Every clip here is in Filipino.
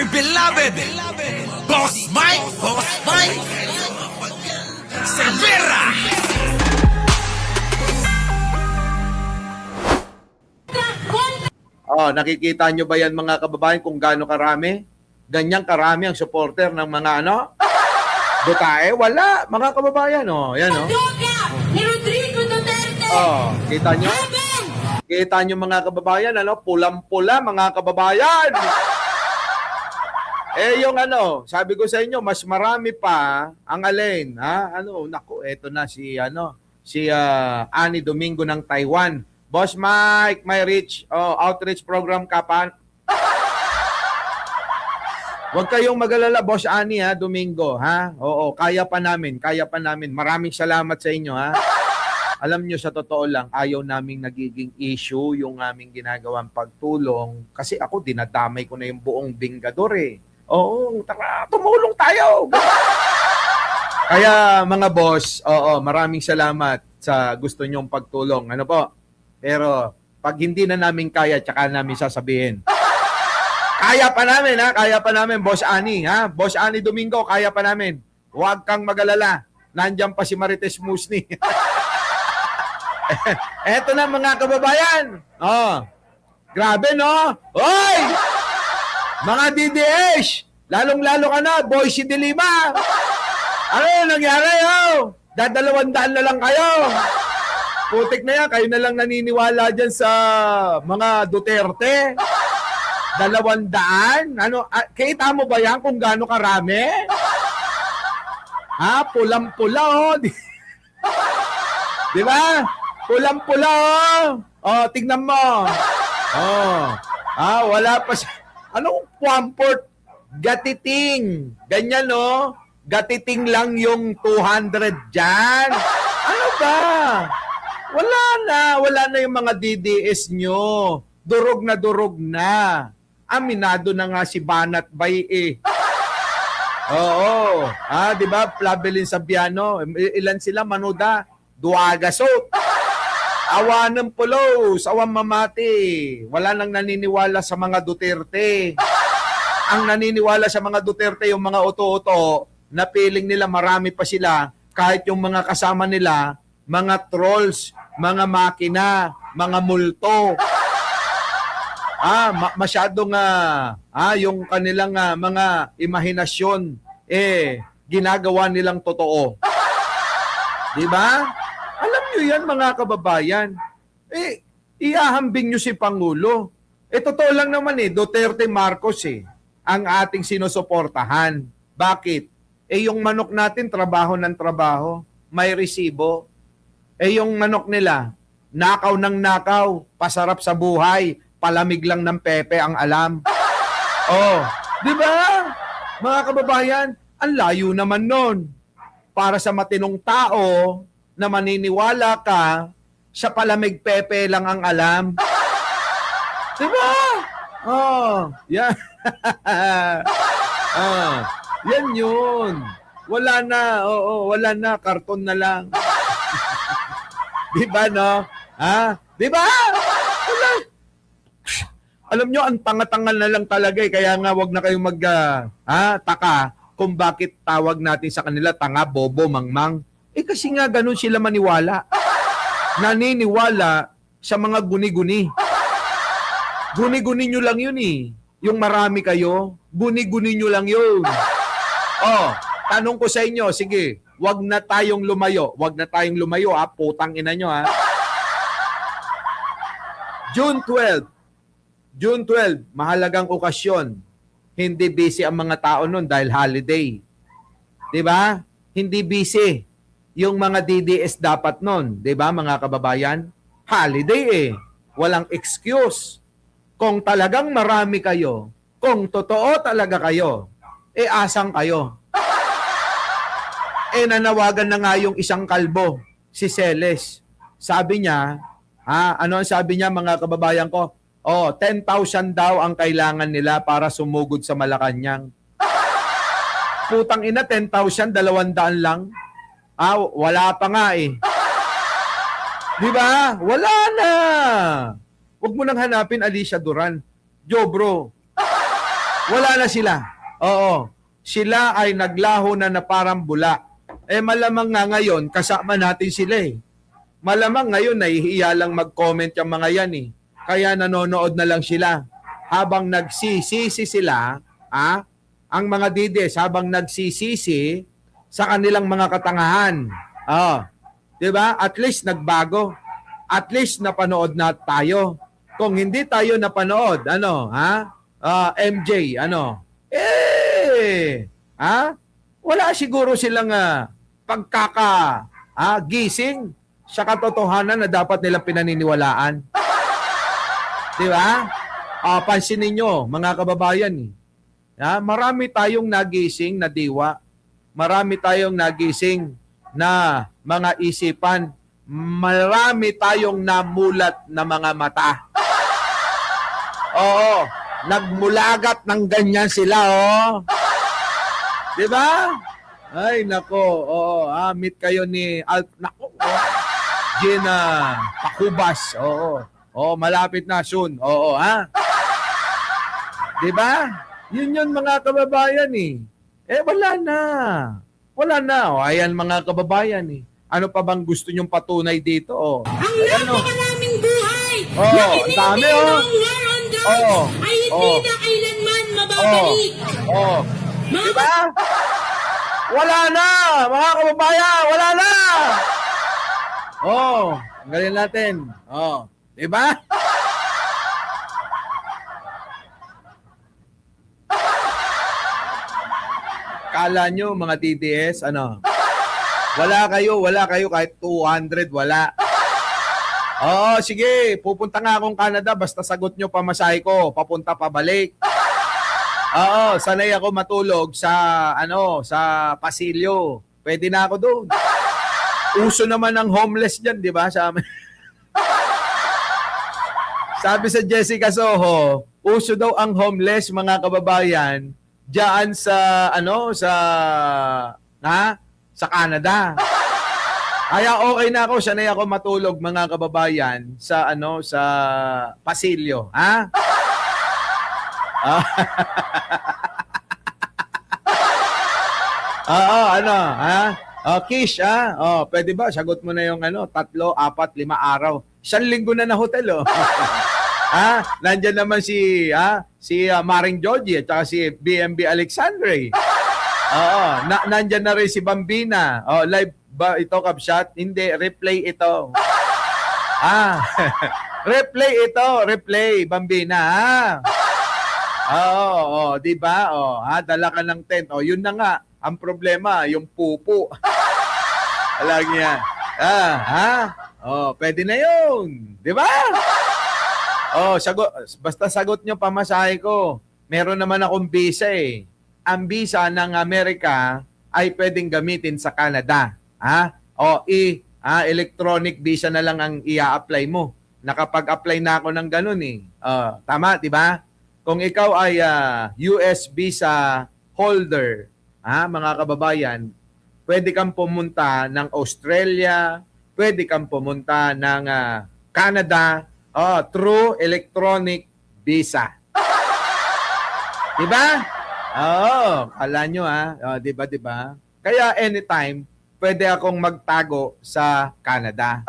beloved Boss Mike Cervera. Oh, nakikita nyo ba yan mga kababayan kung gaano karami? Ganyang karami ang supporter ng mga Dutae? Wala, mga kababayan. Oh, yan oh. Ni Rodrigo Duterte! Oh, kita nyo? Kita nyo mga kababayan, pulang-pula mga kababayan. Yung sabi ko sa inyo, mas marami pa ang alin, ha? Naku, eto na si Ani Domingo ng Taiwan. Boss Mike, may outreach program ka pa. Huwag kayong mag-alala, Boss Ani, Domingo, ha? Oo, kaya pa namin. Maraming salamat sa inyo, ha? Alam nyo, sa totoo lang, ayaw naming nagiging issue yung aming ginagawang pagtulong. Kasi ako, dinadamay ko na yung buong Bingador, eh. Oo, tara, tumulong tayo. Kaya, mga boss, maraming salamat sa gusto nyong pagtulong. Ano po? Pero, pag hindi na namin kaya, tsaka namin sasabihin. Kaya pa namin, Kaya pa namin, Boss Ani, Boss Ani Domingo, kaya pa namin. Huwag kang mag-alala. Nandiyan pa si Marites Musni. Eto na mga kababayan. Grabe, no? Hoy! Mga DDS! Lalong-lalo ka na, Boise de Lima. Ano yung nangyari, Dadalawang daan na lang kayo. Putik na yan, kayo na lang naniniwala dyan sa mga Duterte. 200? Kita mo ba yan kung gaano karami? Pulang-pula, Di ba? Pulang-pula, tignan mo. Wala pa siya. Anong Quamport? Gatiting. Ganyan, Gatiting lang yung 200 dyan. Ano ba? Wala na yung mga DDS nyo. Durog na. Aminado na nga si Banat Bay, Oo. Di ba? Flavelin Sabiano. Ilan sila, Manuda? Duagasot. Awan ng pulos. Awan mamati. Wala nang naniniwala sa mga Duterte. Ang naniniwala sa mga Duterte, yung mga oto-oto, na piling nila marami pa sila, kahit yung mga kasama nila, mga trolls, mga makina, mga multo. Masyadong yung kanilang mga imahinasyon ginagawa nilang totoo. 'Di ba? Alam niyo 'yan mga kababayan. Iahambing niyo si Pangulo. Totoo lang naman Duterte Marcos ang ating sinusuportahan. Bakit? Yung manok natin trabaho ng trabaho, may resibo. Yung manok nila, nakaw ng nakaw, pasarap sa buhay, palamig lang ng pepe ang alam. Di ba? Mga kababayan, ang layo naman nun. Para sa matinong tao na maniniwala ka, sa palamig pepe lang ang alam. Di ba? Yan. Yan yun. Wala na, karton na lang. Di ba, no? Di ba? Wala. Alam nyo, ang tanga-tanga na lang talaga kaya nga wag na kayong taka kung bakit tawag natin sa kanila tanga, bobo, mangmang. Kasi nga ganun sila maniwala. Naniniwala sa mga guni-guni. Guni-guni nyo lang yun Yung marami kayo, guni-guni nyo lang yun. Tanong ko sa inyo, sige, wag na tayong lumayo. Wag na tayong lumayo, putang ina nyo, June 12, mahalagang okasyon. Hindi busy ang mga tao nun dahil holiday. Di ba? Hindi busy. Yung mga DDS dapat nun. Di ba, mga kababayan? Holiday Walang excuse. Kung talagang marami kayo, kung totoo talaga kayo, asang kayo? Nanawagan na nga yung isang kalbo, si Celes. Sabi niya, ano ang sabi niya mga kababayan ko? 10,000 daw ang kailangan nila para sumugod sa Malacanang. Putang ina, 10,000, 200 lang. Wala pa nga Di ba? Wala na. Huwag mo nang hanapin Alicia Duran. Bro. Wala na sila. Oo. Sila ay naglaho na parang bula. Malamang nga ngayon, kasama natin sila eh. Malamang ngayon, nahihiya lang mag-comment yung mga yan eh. Kaya nanonood na lang sila. Habang nagsisisi sila, ang mga dides, habang nagsisisi sa kanilang mga katangahan. Diba? At least nagbago. At least napanood na tayo. Kung hindi tayo napanood, MJ, wala siguro silang gising sa katotohanan na dapat nilang pinaniniwalaan. Di ba? Pansinin nyo, mga kababayan. Marami tayong nagising na diwa. Marami tayong nagising na mga isipan. Marami tayong namulat na mga mata. Oo, nagmulagat ng ganyan sila, Di ba? Ay, nako. Oo, meet kayo ni Gina Pakubas. Oo, malapit na soon. Oo, Di ba? Yun mga kababayan eh. Wala na. Wala na. Ayan mga kababayan eh. Ano pa bang gusto nyong patunay dito? Ang napakaraming buhay na dami, kiniti ng war on drugs ay hindi na kailanman mababalik. Diba? Wala na, mga kababayan, wala na. Ang galing natin. Diba? Kala nyo, mga TDS, wala kayo kahit 200, wala. Sige, pupunta nga akong Canada, basta sagot nyo pamasahe ko, papunta pabalik. Sanay ako matulog sa pasilyo. Pwede na ako doon. Uso naman ng homeless diyan, 'di ba? Sabi sa Jessica Soho, uso daw ang homeless, mga kababayan, diyan sa sa Canada. Kaya okay na ako, sanay ako matulog, mga kababayan, sa sa pasilyo, Kish, pwede ba? Sagot mo na yung 3, 4, 5 araw. 1 linggo na hotel, Nandiyan naman si Maring Georgie at saka si BMB Alexandre. Nandiyan na rin si Bambina. Live ba ito, Kabsat? Hindi, replay ito. Replay, Bambina, di ba? Dala ka ng tent. Yun na nga. Ang problema, yung pupo. Alam niya. Pwede na yun. Di ba? Basta sagot nyo pamasahe ko. Meron naman akong visa eh. Ang visa ng Amerika ay pwedeng gamitin sa Canada. Electronic visa na lang ang i-apply mo. Nakapag-apply na ako ng ganun eh. Tama, di ba? Kung ikaw ay US visa holder, mga kababayan, pwede kang pumunta ng Australia, pwede kang pumunta ng Canada through electronic visa. Diba? Kala nyo diba? Kaya anytime, pwede akong magtago sa Canada.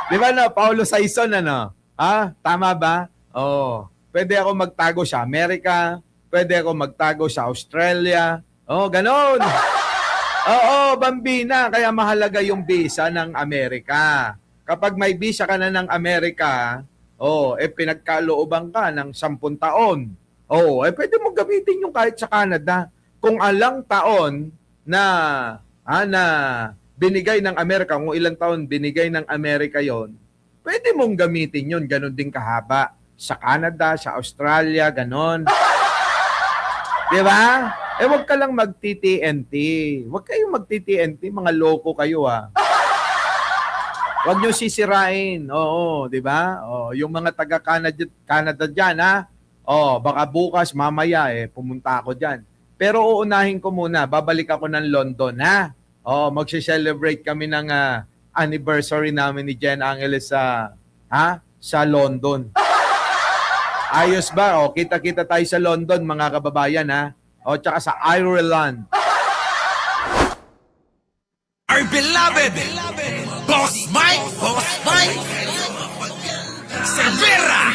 Diba Paulo Saison, Tama ba? Pwede ako magtago sa Amerika, pwede ako magtago sa Australia. Ganon. Bambina, kaya mahalaga yung visa ng Amerika. Kapag may visa ka na ng Amerika, pinagkalooban ka ng 10 taon. Pwede mo gamitin yung kahit sa Canada. Kung alang taon na binigay ng Amerika, kung ilang taon binigay ng Amerika yon, pwede mong gamitin yon, ganon din kahaba. Sa Canada, sa Australia, ganon. Diba? Huwag ka lang mag-TTNT. Huwag kayong mag-TTNT, mga loko kayo Huwag nyo sisirain. Diba? Yung mga taga-Canada dyan, baka bukas, mamaya, pumunta ako dyan. Pero uunahin ko muna, babalik ako ng London, magse-celebrate kami ng anniversary namin ni Jen Angeles sa London. Ayos ba? O, kita-kita tayo sa London, mga kababayan, ha? O, tsaka sa Ireland. Our beloved Boss Mike Cervera.